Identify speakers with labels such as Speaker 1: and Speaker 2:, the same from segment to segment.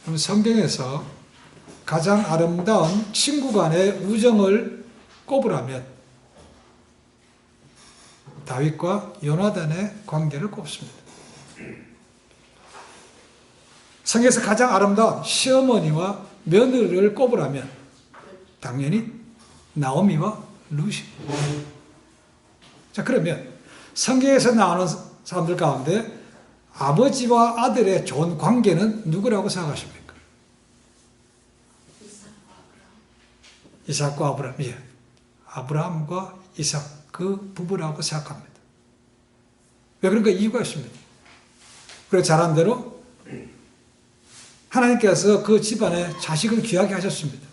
Speaker 1: 그럼 성경에서 가장 아름다운 친구 간의 우정을 꼽으라면 다윗과 요나단의 관계를 꼽습니다. 성경에서 가장 아름다운 시어머니와 며느리를 꼽으라면 당연히 나오미와 루시. 자, 그러면 성경에서 나오는 사람들 가운데 아버지와 아들의 좋은 관계는 누구라고 생각하십니까? 이삭과 아브라함. 예. 아브라함과 이삭 그 부부라고 생각합니다. 왜 그런가? 이유가 있습니다. 그리고 잘한 대로 하나님께서 그 집안에 자식을 귀하게 하셨습니다.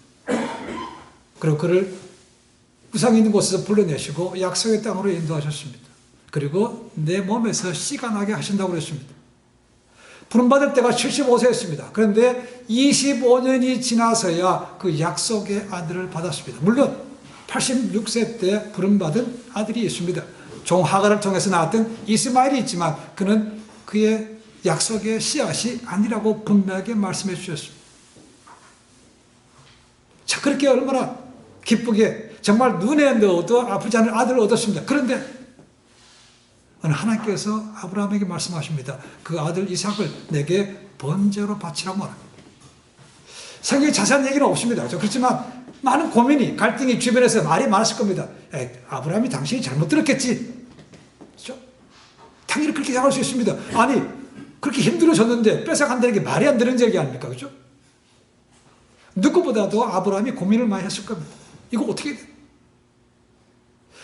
Speaker 1: 그리고 그를 우상 있는 곳에서 불러내시고 약속의 땅으로 인도하셨습니다. 그리고 내 몸에서 씨가 나게 하신다고 그랬습니다. 부름받을 때가 75세였습니다. 그런데 25년이 지나서야 그 약속의 아들을 받았습니다. 물론 86세 때 부름받은 아들이 있습니다. 종 하갈을 통해서 나왔던 이스마엘이 있지만 그는 그의 약속의 씨앗이 아니라고 분명하게 말씀해 주셨습니다. 자, 그렇게 얼마나 기쁘게 정말 눈에 넣어도 아프지 않은 아들을 얻었습니다. 그런데 하나님께서 아브라함에게 말씀하십니다. 그 아들 이삭을 내게 번제로 바치라고 말합니다. 성경에 자세한 얘기는 없습니다. 그렇지만 많은 고민이, 갈등이 주변에서 말이 많았을 겁니다. 아브라함이 당신이 잘못 들었겠지. 그렇죠? 당연히 그렇게 생각할 수 있습니다. 아니, 그렇게 힘들어졌는데 뺏어간다는 게 말이 안 되는 얘기 아닙니까? 그렇죠? 누구보다도 아브라함이 고민을 많이 했을 겁니다. 이거 어떻게 돼?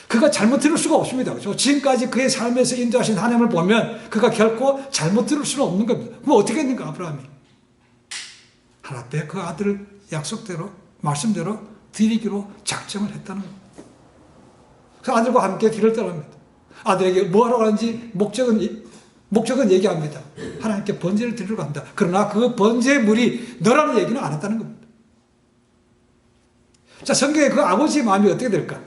Speaker 1: 그가 잘못 들을 수가 없습니다. 그렇죠? 지금까지 그의 삶에서 인도하신 하나님을 보면 그가 결코 잘못 들을 수는 없는 겁니다. 그럼 어떻게 했는가, 아브라함이? 하나님 앞에 그 아들을 약속대로, 말씀대로 드리기로 작정을 했다는 겁니다. 그 아들과 함께 길을 떠납니다. 아들에게 뭐하러 가는지 목적은 얘기합니다. 하나님께 번제를 드리러 간다. 그러나 그 번제의 물이 너라는 얘기는 안 했다는 겁니다. 자, 성경에 그 아버지의 마음이 어떻게 될까?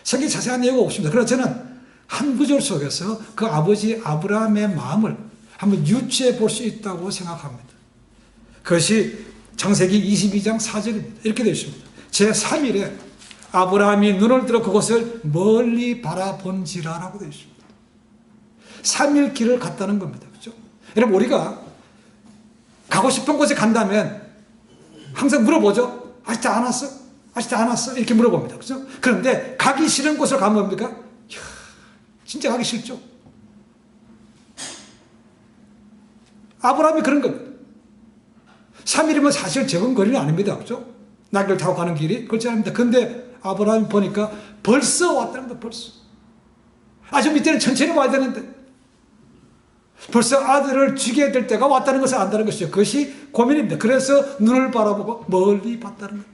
Speaker 1: 성경에 자세한 얘기가 없습니다. 그러나 저는 한 구절 속에서 그 아버지 아브라함의 마음을 한번 유추해 볼 수 있다고 생각합니다. 그것이 창세기 22장 4절입니다. 이렇게 되어 있습니다. 제3일에 아브라함이 눈을 들어 그곳을 멀리 바라본지라라고 되어 있습니다. 3일 길을 갔다는 겁니다. 그렇죠? 여러분, 우리가 가고 싶은 곳에 간다면 항상 물어보죠. 아직도 안 왔어? 아직도 안 왔어? 이렇게 물어봅니다. 그렇죠? 그런데 가기 싫은 곳을 가면 뭡니까? 이야, 진짜 가기 싫죠? 아브라함이 그런 겁니다. 3일이면 사실 적은 거리는 아닙니다. 그렇죠? 낙엽을 타고 가는 길이 그렇지 않습니다. 근데 아브라함이 보니까 벌써 왔다는 겁니다. 벌써. 좀 이때는 천천히 와야 되는데 벌써 아들을 죽여야 될 때가 왔다는 것을 안다는 것이죠. 그것이 고민입니다. 그래서 눈을 바라보고 멀리 봤다는 겁니다.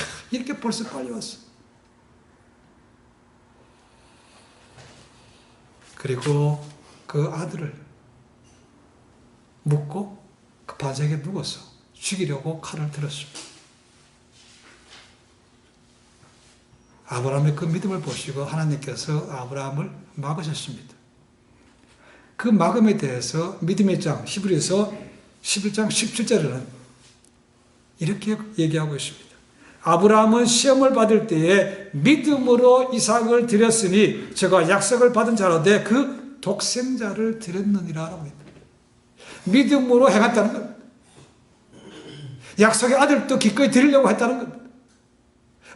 Speaker 1: 야, 이렇게 벌써 빨리 왔어. 그리고 그 아들을 묶고 그 반석에 묶어서 죽이려고 칼을 들었습니다. 아브라함의 그 믿음을 보시고 하나님께서 아브라함을 막으셨습니다. 그 막음에 대해서 믿음의 장 히브리서 11장 17절에는 이렇게 얘기하고 있습니다. 아브라함은 시험을 받을 때에 믿음으로 이삭을 드렸으니 저가 약속을 받은 자로되 그 독생자를 드렸느니라. 믿음으로 행했다는 겁니다. 약속의 아들도 기꺼이 드리려고 했다는 겁니다.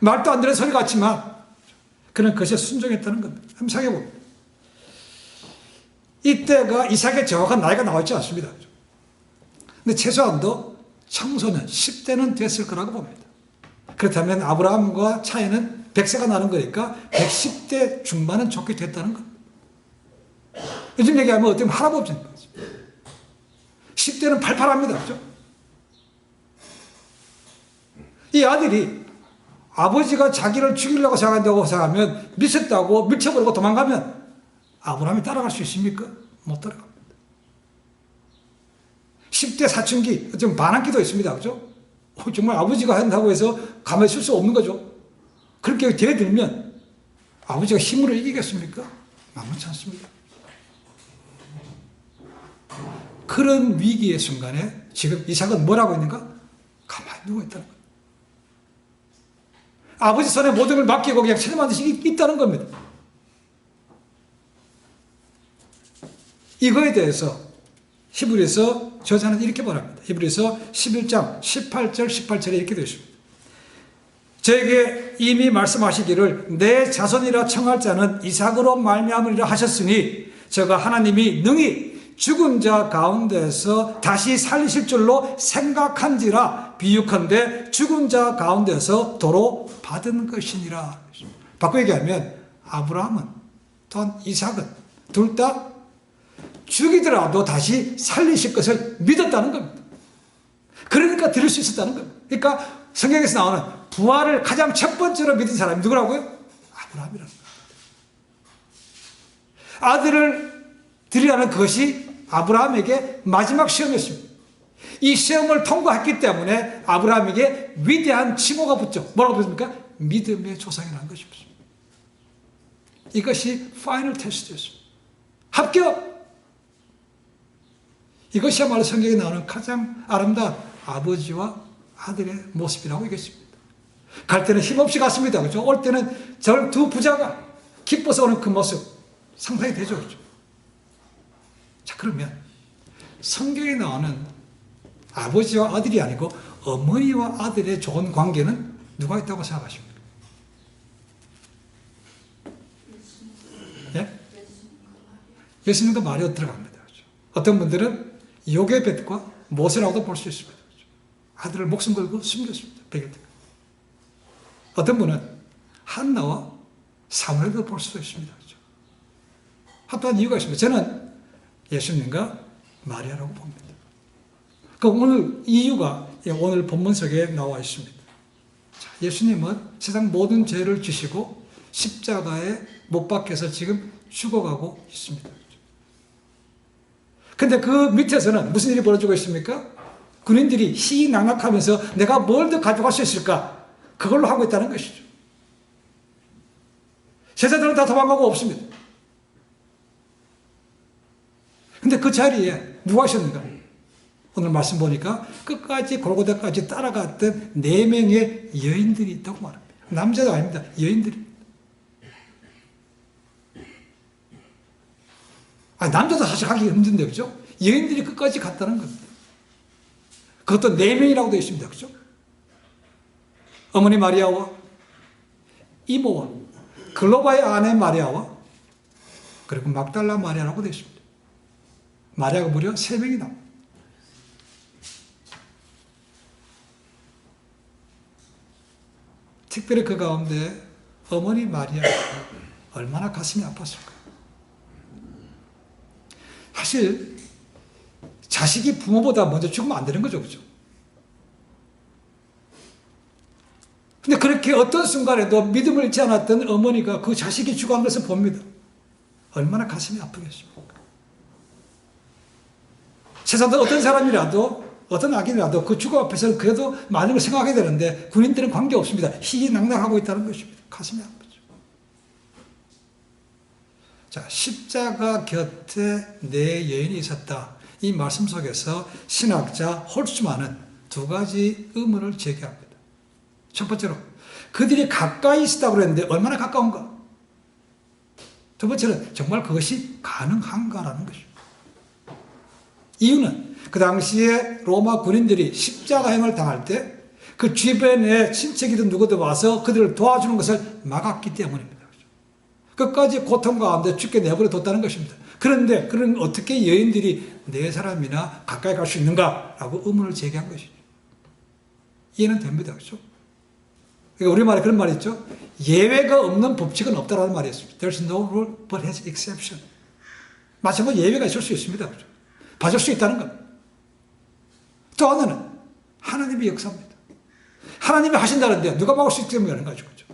Speaker 1: 말도 안 되는 소리 같지만 그는 그것에 순종했다는 겁니다. 한번 생각해봅니다. 이때가 이삭의 정확한 나이가 나와 있지 않습니다. 근데 최소한도 청소년 10대는 됐을 거라고 봅니다. 그렇다면 아브라함과 차이는 100세가 나는 거니까 110대 중반은 좋게 됐다는 겁니다. 요즘 얘기하면 어떻게 보면 할아버지인 거죠. 10대는 팔팔합니다. 그렇죠? 이 아들이 아버지가 자기를 죽이려고 생각한다고 생각하면 미쳤다고 밀쳐버리고 도망가면 아브라함이 따라갈 수 있습니까? 못 따라갑니다. 10대 사춘기, 좀 반항기도 있습니다. 그죠? 정말 아버지가 한다고 해서 가만히 있을 수 없는 거죠. 그렇게 대들면 아버지가 힘으로 이기겠습니까? 만만치 않습니다. 그런 위기의 순간에 지금 이삭은 뭐라고 있는가? 가만히 누워있다는 거예요. 아버지 손에 모든 걸 맡기고 그냥 체념한 듯이 있다는 겁니다. 이거에 대해서 히브리서 저자는 이렇게 말합니다. 히브리서 11장 18절 18절에 이렇게 되어 있습니다. 저에게 이미 말씀하시기를 내 자손이라 청할 자는 이삭으로 말미암으리라 하셨으니 저가 하나님이 능히 죽은 자 가운데서 다시 살리실 줄로 생각한지라 비유컨대 죽은 자 가운데서 도로 받은 것이니라. 바꿔 얘기하면 아브라함은 또한 이삭은 둘 다 죽이더라도 다시 살리실 것을 믿었다는 겁니다. 그러니까 들을 수 있었다는 겁니다. 그러니까 성경에서 나오는 부활을 가장 첫 번째로 믿은 사람이 누구라고요? 아브라함이라는 거예요. 아들을 드리라는 그것이 아브라함에게 마지막 시험이었습니다. 이 시험을 통과했기 때문에 아브라함에게 위대한 칭호가 붙죠. 뭐라고 붙습니까? 믿음의 조상이라는 것입니다. 이것이 파이널 테스트였습니다. 합격! 이것이야말로 성경에 나오는 가장 아름다운 아버지와 아들의 모습이라고 얘기했습니다. 갈 때는 힘없이 갔습니다. 그렇죠? 올 때는 저 두 부자가 기뻐서 오는 그 모습 상상이 되죠. 그렇죠? 자, 그러면 성경에 나오는 아버지와 아들이 아니고 어머니와 아들의 좋은 관계는 누가 있다고 생각하십니까? 예? 예수님과 마리아 들어갑니다. 그렇죠? 어떤 분들은 요게벳과 모세라고도 볼 수 있습니다. 그렇죠? 아들을 목숨 걸고 숨겼습니다. 100일 때. 어떤 분은 한나와 사무엘도 볼 수도 있습니다. 그렇죠? 합당한 이유가 있습니다. 저는 예수님과 마리아라고 봅니다. 그 오늘 이유가 오늘 본문 속에 나와 있습니다. 자, 예수님은 세상 모든 죄를 지시고 십자가에 못 박혀서 지금 죽어가고 있습니다. 근데 그 밑에서는 무슨 일이 벌어지고 있습니까? 군인들이 희희낙낙하면서 내가 뭘 더 가져갈 수 있을까? 그걸로 하고 있다는 것이죠. 제자들은 다 도망가고 없습니다. 근데 그 자리에 누가 있었는가? 오늘 말씀 보니까 끝까지 골고다까지 따라갔던 4명의 여인들이 있다고 말합니다. 남자도 아닙니다. 여인들입니다. 남자도 사실 하기 힘든데, 그죠? 여인들이 끝까지 갔다는 겁니다. 그것도 4명이라고 되어 있습니다. 그죠? 어머니 마리아와 이모와 글로바의 아내 마리아와 그리고 막달라 마리아라고 되어 있습니다. 마리아가 무려 3명이 나옵니다. 특별히 그 가운데 어머니 마리아 얼마나 가슴이 아팠을까? 사실 자식이 부모보다 먼저 죽으면 안 되는 거죠. 그죠? 근데 그렇게 어떤 순간에도 믿음을 잃지 않았던 어머니가 그 자식이 죽어간 것을 봅니다. 얼마나 가슴이 아프겠습니까? 세상에 어떤 사람이라도 어떤 악인이라도 그 죽음 앞에서 그래도 많은 걸 생각하게 되는데 군인들은 관계없습니다. 희희낙낙하고 있다는 것입니다. 가슴이 아프죠. 자, 십자가 곁에 4여인이 있었다. 이 말씀 속에서 신학자 홀츠만은 2가지 의문을 제기합니다. 첫 번째로 그들이 가까이 있었다고 그랬는데 얼마나 가까운가? 두 번째는 정말 그것이 가능한가라는 것입니다. 이유는 그 당시에 로마 군인들이 십자가행을 당할 때 그 주변에 친척이든 누구든 와서 그들을 도와주는 것을 막았기 때문입니다. 끝까지 고통 가운데 죽게 내버려 뒀다는 것입니다. 그런데 그런 어떻게 여인들이 4사람이나 가까이 갈 수 있는가라고 의문을 제기한 것이죠. 이해는 됩니다. 그렇죠? 그러니까 우리말에 그런 말이 있죠. 예외가 없는 법칙은 없다라는 말이 있습니다. There's no rule but has exception. 마찬가지로 예외가 있을 수 있습니다. 그렇죠? 봐줄 수 있다는 겁니다. 또 하나는 하나님의 역사입니다. 하나님이 하신다는데 누가 막을 수 있기 때문에 하는 거죠. 그렇죠?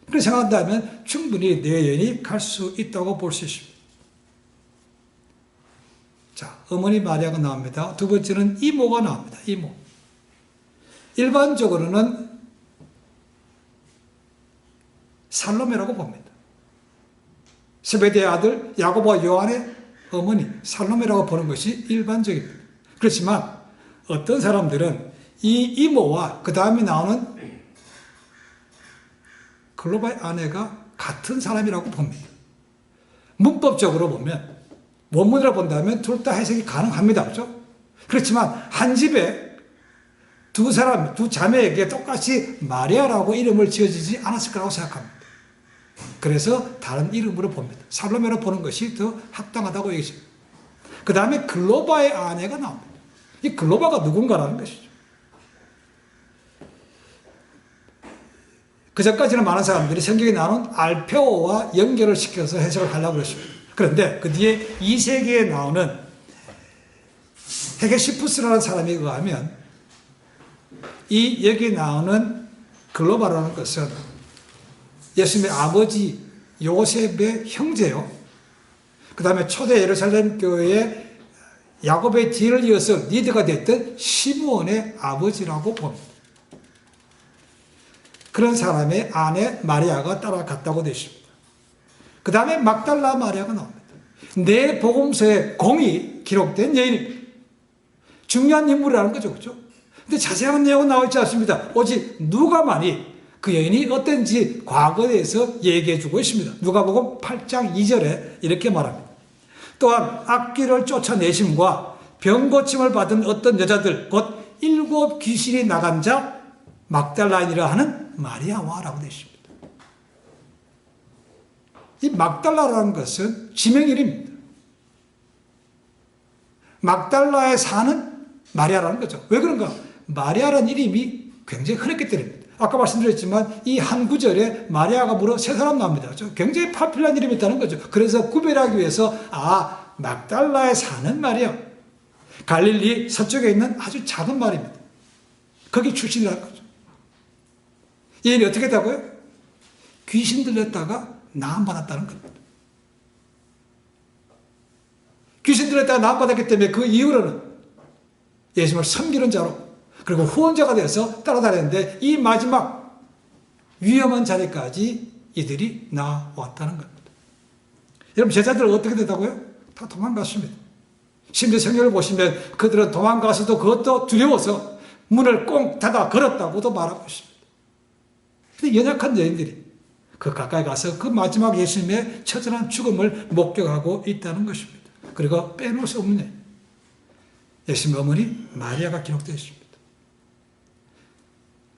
Speaker 1: 그렇게 생각한다면 충분히 4여인이 갈 수 있다고 볼 수 있습니다. 자, 어머니 마리아가 나옵니다. 두 번째는 이모가 나옵니다. 이모. 일반적으로는 살로메라고 봅니다. 세베대의 아들 야고보와 요한의 어머니 살로메라고 보는 것이 일반적입니다. 그렇지만 어떤 사람들은 이 이모와 그 다음에 나오는 글로바의 아내가 같은 사람이라고 봅니다. 문법적으로 보면, 원문으로 본다면 둘 다 해석이 가능합니다. 그렇죠? 그렇지만 한 집에 두 자매에게 똑같이 마리아라고 이름을 지어지지 않았을 거라고 생각합니다. 그래서 다른 이름으로 봅니다. 살로메로 보는 것이 더 합당하다고 얘기했습니다. 그 다음에 글로바의 아내가 나옵니다. 이 글로바가 누군가라는 것이죠. 그전까지는 많은 사람들이 성경에 나오는 알페오와 연결을 시켜서 해석을 하려고 했습니다. 그런데 그 뒤에 2세기에 나오는 헤게시푸스라는 사람에 의하면 여기 나오는 글로바라는 것은 예수님의 아버지 요셉의 형제요. 그 다음에 초대 예루살렘 교회의 야곱의 뒤를 이어서 리더가 됐던 시므온의 아버지라고 봅니다. 그런 사람의 아내 마리아가 따라갔다고 되어 있습니다. 그 다음에 막달라 마리아가 나옵니다. 네 복음서에 공이 기록된 여인입니다. 중요한 인물이라는 거죠. 그렇죠? 근데 자세한 내용은 나와 있지 않습니다. 오직 누가만이 그 여인이 어떤지 과거에 대해서 얘기해 주고 있습니다. 누가복음 8장 2절에 이렇게 말합니다. 또한 악귀를 쫓아내심과 병고침을 받은 어떤 여자들 곧 7 귀신이 나간 자 막달라인이라 하는 마리아와 라고 되어 있습니다. 이 막달라라는 것은 지명이름입니다. 막달라에 사는 마리아라는 거죠. 왜 그런가? 마리아라는 이름이 굉장히 흔했기 때문입니다. 아까 말씀드렸지만 이 한 구절에 마리아가 무려 3사람 나옵니다. 그렇죠? 굉장히 파퓰러한 이름이 있다는 거죠. 그래서 구별하기 위해서 막달라에 사는 마리아, 갈릴리 서쪽에 있는 아주 작은 마을입니다. 거기 출신이라는 거죠. 이 일이 어떻게 됐다고요? 귀신 들렸다가 나음받았다는 겁니다. 귀신 들렸다가 나음받았기 때문에 그 이후로는 예수님을 섬기는 자로 그리고 후원자가 되어서 따라다녔는데 이 마지막 위험한 자리까지 이들이 나왔다는 겁니다. 여러분 제자들은 어떻게 됐다고요? 다 도망갔습니다. 심지어 성경을 보시면 그들은 도망가서도 그것도 두려워서 문을 꽁 닫아 걸었다고도 말하고 있습니다. 근데 연약한 여인들이 그 가까이 가서 그 마지막 예수님의 처절한 죽음을 목격하고 있다는 것입니다. 그리고 빼놓을 수 없는 예수님의 어머니 마리아가 기록되어 있습니다.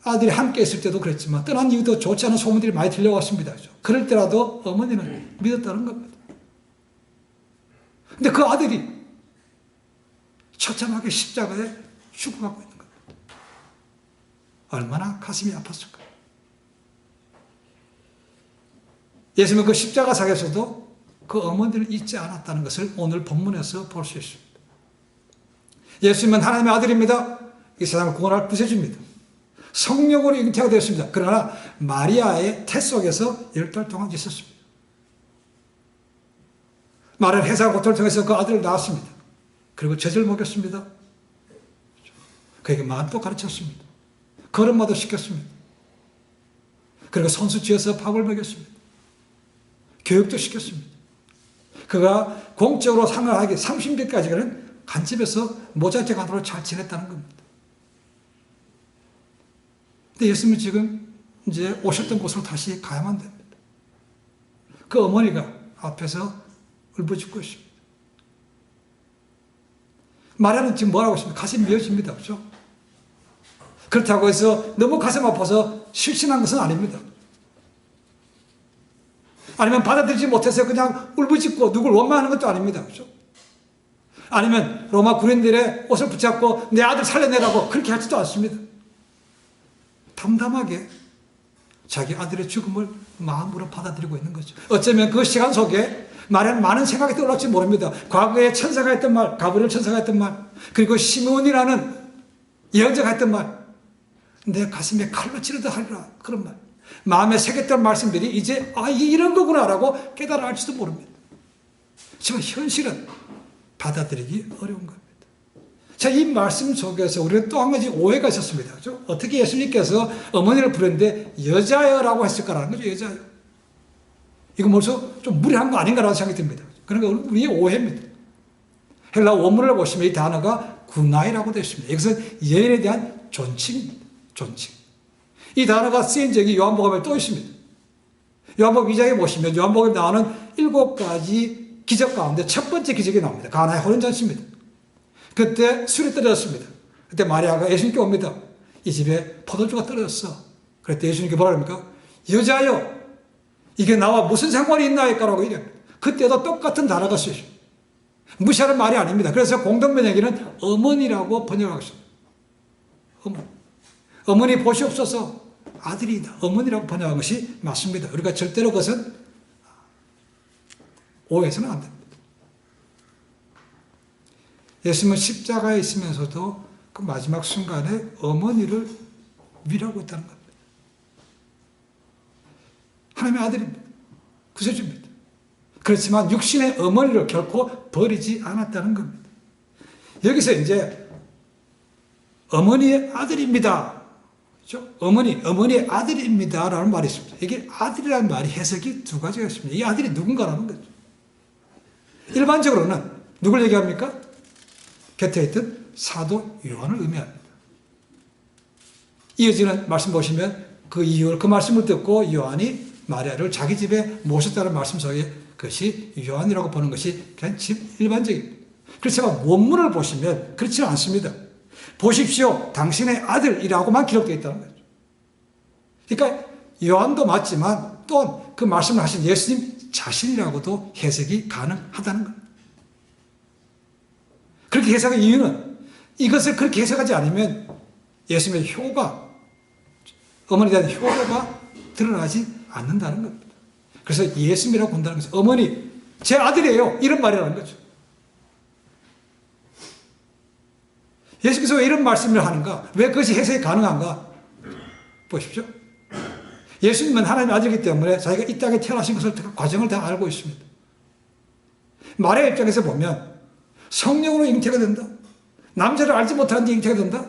Speaker 1: 아들이 함께 있을 때도 그랬지만 떠난 이유도 좋지 않은 소문들이 많이 들려왔습니다. 그럴 때라도 어머니는 믿었다는 겁니다. 근데 그 아들이 처참하게 십자가에 죽어가고 있는 겁니다. 얼마나 가슴이 아팠을까요? 예수님은 그 십자가상에서도 그 어머니를 잊지 않았다는 것을 오늘 본문에서 볼 수 있습니다. 예수님은 하나님의 아들입니다. 이 세상을 구원할 구세주입니다. 성령으로 잉태가 되었습니다. 그러나 마리아의 태 속에서 10달 동안 있었습니다. 마른 해산 고통을 통해서 그 아들을 낳았습니다. 그리고 젖을 먹였습니다. 그에게 마음도 가르쳤습니다. 걸음마도 시켰습니다. 그리고 손수 쥐어서 밥을 먹였습니다. 교육도 시켰습니다. 그가 공적으로 생활하기 30대까지는 간집에서 모자재 안으로 잘 지냈다는 겁니다. 근데 예수님은 지금 이제 오셨던 곳으로 다시 가야만 됩니다. 그 어머니가 앞에서 울부짖고 있습니다. 마리아는 지금 뭐라고 있습니까? 가슴이 미어집니다. 그렇죠? 그렇다고 해서 너무 가슴 아파서 실신한 것은 아닙니다. 아니면 받아들이지 못해서 그냥 울부짖고 누굴 원망하는 것도 아닙니다. 그렇죠? 아니면 로마 군인들의 옷을 붙잡고 내 아들 살려내라고 그렇게 하지도 않습니다. 담담하게 자기 아들의 죽음을 마음으로 받아들이고 있는 거죠. 어쩌면 그 시간 속에 마리아는 많은 생각이 떠올랐지 모릅니다. 과거에 천사가 했던 말, 가브리엘 천사가 했던 말, 그리고 시므온이라는 예언자가 했던 말, 내 가슴에 칼로 찌르듯 하리라 그런 말, 마음에 새겼던 말씀들이 이제 이게 이런 거구나라고 깨달아 알지도 모릅니다. 하지만 현실은 받아들이기 어려운 겁니다. 자, 이 말씀 속에서 우리는 또 한 가지 오해가 있었습니다. 그렇죠? 어떻게 예수님께서 어머니를 부르는데 여자여라고 했을까라는 거죠. 여자여. 이거 벌써 좀 무리한 거 아닌가라는 생각이 듭니다. 그러니까 우리의 오해입니다. 헬라 원문을 보시면 이 단어가 구나이라고 되어 있습니다. 이것은 여인에 대한 존칭입니다. 존칭. 이 단어가 쓰인 적이 요한복음에 또 있습니다. 요한복음 2장에 보시면 요한복음에 나오는 7가지 기적 가운데 첫 번째 기적이 나옵니다. 가나의 호련잔치입니다. 그때 술이 떨어졌습니다. 그때 마리아가 예수님께 옵니다. 이 집에 포도주가 떨어졌어. 그랬더니 예수님께 뭐라 합니까? 여자여, 이게 나와 무슨 상관이 있나이까라고 이래요. 그때도 똑같은 단어가 쓰여요. 무시하는 말이 아닙니다. 그래서 공동번역에는 어머니라고 번역하고 있습니다. 어머니 보시옵소서, 아들이다. 어머니라고 번역한 것이 맞습니다. 우리가 절대로 그것은 오해해서는 안 됩니다. 예수님은 십자가에 있으면서도 그 마지막 순간에 어머니를 위로하고 있다는 겁니다. 하나님의 아들입니다. 구세주입니다. 그렇지만 육신의 어머니를 결코 버리지 않았다는 겁니다. 여기서 이제 어머니의 아들입니다. 그렇죠? 어머니의 아들입니다. 라는 말이 있습니다. 이게 아들이라는 말이 해석이 두 가지가 있습니다. 이 아들이 누군가라는 거죠. 일반적으로는 누굴 얘기합니까? 곁에 있던 사도 요한을 의미합니다. 이어지는 말씀 보시면 그 이유, 그 말씀을 듣고 요한이 마리아를 자기 집에 모셨다는 말씀 속에 그것이 요한이라고 보는 것이 그냥 일반적입니다. 그렇지만 원문을 보시면 그렇지는 않습니다. 보십시오, 당신의 아들이라고만 기록되어 있다는 거죠. 그러니까 요한도 맞지만 또 그 말씀을 하신 예수님 자신이라고도 해석이 가능하다는 겁니다. 그렇게 해석의 이유는 이것을 그렇게 해석하지 않으면 예수님의 효가, 어머니에 대한 효가 드러나지 않는다는 겁니다. 그래서 예수님이라고 본다는 것은 어머니, 제 아들이에요. 이런 말이라는 거죠. 예수께서 왜 이런 말씀을 하는가? 왜 그것이 해석이 가능한가? 보십시오. 예수님은 하나님의 아들이기 때문에 자기가 이 땅에 태어나신 것을 과정을 다 알고 있습니다. 마리아 입장에서 보면 성령으로 잉태가 된다. 남자를 알지 못하는데 잉태가 된다.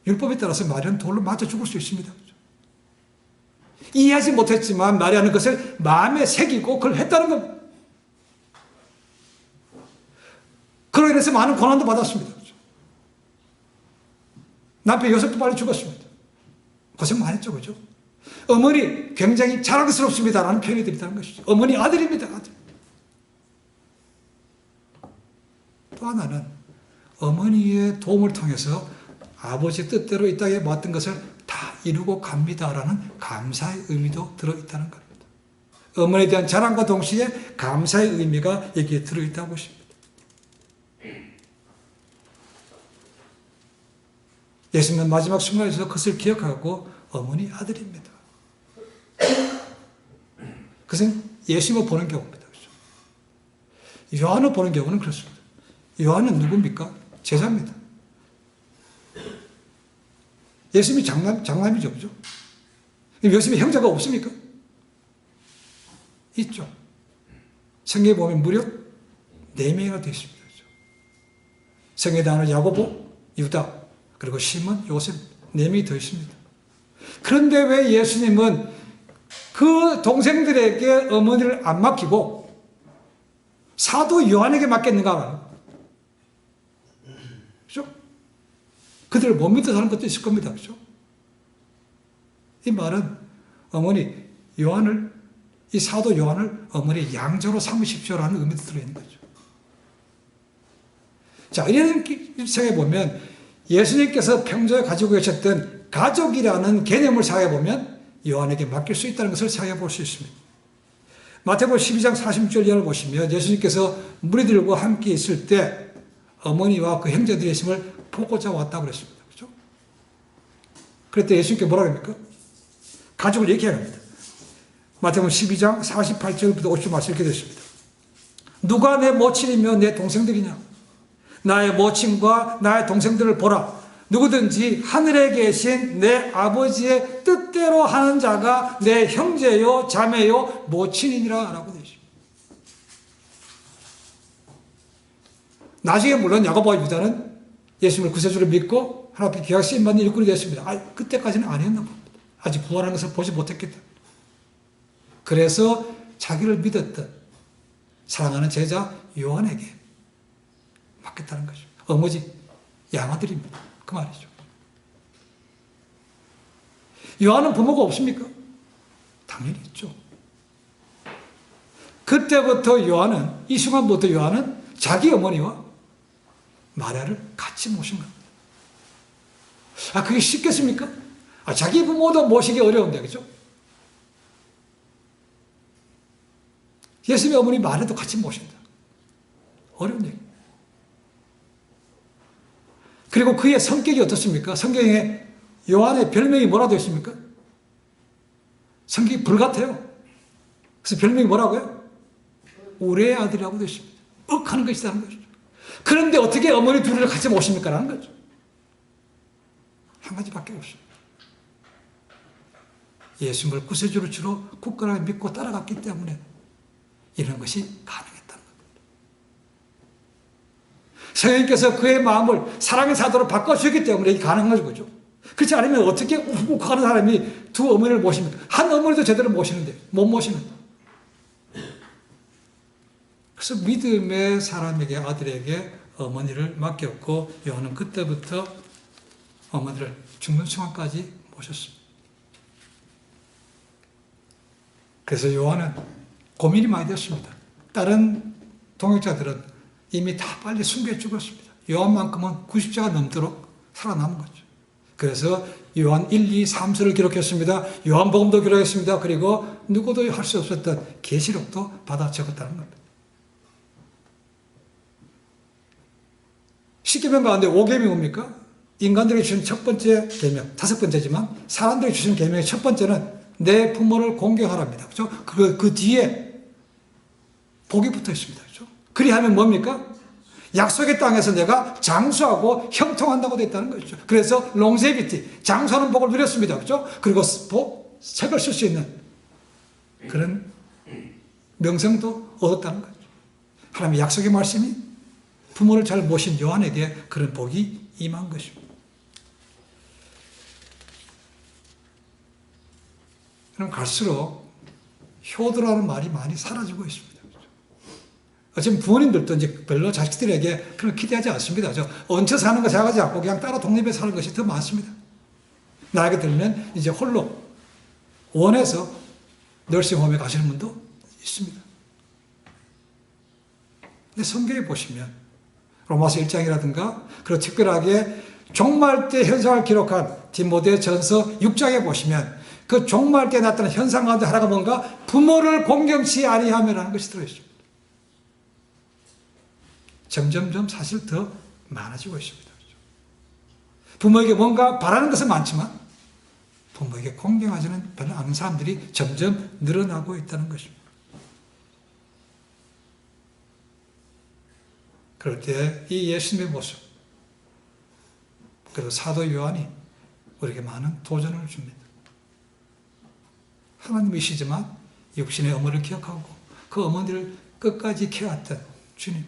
Speaker 1: 율법에 따라서 마리아는 돌로 맞아 죽을 수 있습니다. 이해하지 못했지만 마리아는 그것을 마음에 새기고 그걸 했다는 겁니다. 그로 인해서 많은 고난도 받았습니다. 남편 요셉도 빨리 죽었습니다. 고생 많이 했죠, 그죠? 어머니 굉장히 자랑스럽습니다라는 표현이 드린다는 것이죠. 어머니 아들입니다, 아들. 또 하나는 어머니의 도움을 통해서 아버지 뜻대로 이 땅에 모았던 것을 다 이루고 갑니다라는 감사의 의미도 들어있다는 겁니다. 어머니에 대한 자랑과 동시에 감사의 의미가 여기에 들어있다고 보십니다. 예수님은 마지막 순간에서 그것을 기억하고 어머니 아들입니다. 그것은 예수님을 보는 경우입니다. 그렇죠? 요한을 보는 경우는 그렇습니다. 요한은 누굽니까? 제자입니다. 예수님이 장남이죠. 그죠? 예수님이 형제가 없습니까? 있죠. 성경에 보면 무려 4명이나 되어 있습니다. 그죠? 성경에 나오는 야고보, 유다, 그리고 시몬, 요셉 4명이 더 있습니다. 그런데 왜 예수님은 그 동생들에게 어머니를 안 맡기고 사도 요한에게 맡겼는가? 그죠? 그들을 못 믿어서 하는 것도 있을 겁니다. 그죠? 이 말은 어머니 요한을, 이 사도 요한을 어머니 양자로 삼으십시오라는 의미도 들어있는 거죠. 자, 이런 생각해 보면 예수님께서 평소에 가지고 계셨던 가족이라는 개념을 생각해 보면 요한에게 맡길 수 있다는 것을 생각해 볼 수 있습니다. 마태복음 12장 46절 이하를 보시면 예수님께서 무리들과 함께 있을 때 어머니와 그 형제들의 있음을 보고자 왔다고 그랬습니다. 그렇죠? 그랬더니 예수님께 뭐라고 합니까? 가족을 얘기합니다. 마태복음 12장 48절부터 50절 말씀 이렇게 되었습니다. 누가 내 모친이며 내 동생들이냐? 나의 모친과 나의 동생들을 보라. 누구든지 하늘에 계신 내 아버지의 뜻대로 하는 자가 내 형제요 자매요 모친이니라 라고 되어 있습니다. 나중에 물론 야고보와 유다는 예수님을 구세주를 믿고 하나님 앞에 귀하게 쓰임받는 일꾼이 되었습니다. 그때까지는 아니었나 봅니다. 아직 부활하는 것을 보지 못했겠다. 그래서 자기를 믿었던 사랑하는 제자 요한에게 받겠다는 거죠. 어머지 양아들입니다. 그 말이죠. 요한은 부모가 없습니까? 당연히 있죠. 그때부터 요한은, 이 순간부터 요한은 자기 어머니와 마리아를 같이 모신 겁니다. 그게 쉽겠습니까? 자기 부모도 모시기 어려운데, 그죠? 예수님의 어머니 마리아도 같이 모신다. 어려운 얘기. 그리고 그의 성격이 어떻습니까? 성경에 요한의 별명이 뭐라고 되어 있습니까? 성격이 불같아요. 그래서 별명이 뭐라고요? 우레의 아들이라고 되어 있습니다. 억하는 것이라는 거죠. 그런데 어떻게 어머니 둘을 같이 모십니까? 라는 거죠. 한 가지밖에 없습니다. 예수님을 구세주로 주로 굳건하게 믿고 따라갔기 때문에 이런 것이 가능했다는 겁니다. 성령님께서 그의 마음을 사랑의 사도로 바꿔주셨기 때문에 이게 가능한 거죠. 그렇지 않으면 어떻게 욱욱하는 사람이 두 어머니를 모십니까? 한 어머니도 제대로 모시는데 못 모시는데. 그래서 믿음의 사람에게, 아들에게 어머니를 맡겼고 요한은 그때부터 어머니를 죽는 순간까지 모셨습니다. 그래서 요한은 고민이 많이 됐습니다. 다른 동역자들은 이미 다 빨리 숨겨 죽었습니다. 요한만큼은 90세가 넘도록 살아남은 거죠. 그래서 요한 1, 2, 3서를 기록했습니다. 요한복음도 기록했습니다. 그리고 누구도 할 수 없었던 계시록도 받아 적었다는 겁니다. 10계명 가운데 5계명이 뭡니까? 인간들이 주신 첫 번째 계명, 5번째지만 사람들이 주신 계명의 첫 번째는 내 부모를 공경하랍니다. 그죠? 그 뒤에 복이 붙어 있습니다. 그죠? 그리하면 뭡니까? 약속의 땅에서 내가 장수하고 형통한다고 되어 있다는 거죠. 그래서 롱세비티, 장수하는 복을 누렸습니다. 그죠? 그리고 책을 쓸 수 있는 그런 명성도 얻었다는 거죠. 하나님의 약속의 말씀이 부모를 잘 모신 요한에게 그런 복이 임한 것입니다. 그럼 갈수록 효도라는 말이 많이 사라지고 있습니다. 어쩌면 부모님들도 이제 별로 자식들에게 그런 기대하지 않습니다. 얹혀 사는 거 생각하지 않고 그냥 따로 독립해 사는 것이 더 많습니다. 나이가 들면 이제 홀로 원해서 널싱홈에 가시는 분도 있습니다. 근데 성경에 보시면 로마서 1장이라든가 그리고 특별하게 종말 때 현상을 기록한 디모데전서 6장에 보시면 그 종말 때 나타난 현상 가운데 하나가 뭔가 부모를 공경치 아니하며라는 것이 들어있습니다. 점점점 사실 더 많아지고 있습니다. 부모에게 뭔가 바라는 것은 많지만 부모에게 공경하지는 별로 않은 사람들이 점점 늘어나고 있다는 것입니다. 그럴 때 이 예수님의 모습, 그리고 사도 요한이 우리에게 많은 도전을 줍니다. 하나님이시지만 육신의 어머니를 기억하고 그 어머니를 끝까지 키워왔던 주님,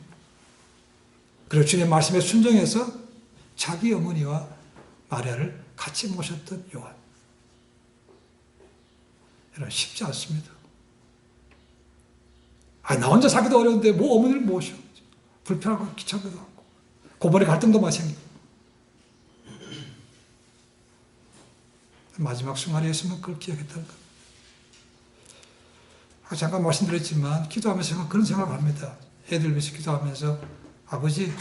Speaker 1: 그리고 주님의 말씀에 순종해서 자기 어머니와 마리아를 같이 모셨던 요한. 여러분 쉽지 않습니다. 나 혼자 살기도 어려운데 뭐 어머니를 모셔. 불편하고 귀찮기도 하고 고번에 갈등도 많이 생기고 마지막 순간에 있으면 그걸 기억했다는 것. 잠깐 말씀드렸지만 기도하면서 그런 생각을 합니다. 애들 위해서 기도하면서 아버지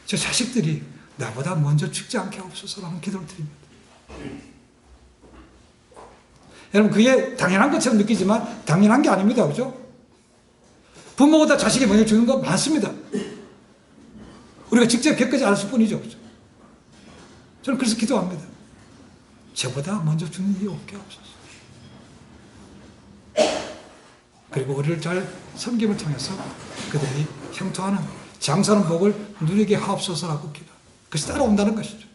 Speaker 1: 저 자식들이 나보다 먼저 죽지 않게 하옵소서라는 기도를 드립니다. 여러분 그게 당연한 것처럼 느끼지만 당연한 게 아닙니다. 그죠? 부모보다 자식이 먼저 죽는 거 많습니다. 우리가 직접 겪지 않을 뿐이죠. 그죠? 저는 그래서 기도합니다. 저보다 먼저 죽는 일이 없게 하옵소서. 그리고 우리를 잘 섬김을 통해서 그들이 형통하는 장사하는 복을 누리게 하옵소서라고 기도. 그것이 따라온다는 것이죠.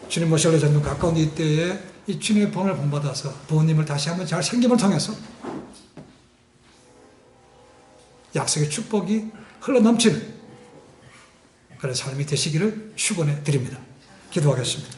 Speaker 1: 주님 모시고 저는 가까운 이때에 이 주님의 본을 본받아서 부모님을 다시 한번 잘 섬김을 통해서 약속의 축복이 흘러넘치는 그런 삶이 되시기를 축원해 드립니다. 기도하겠습니다.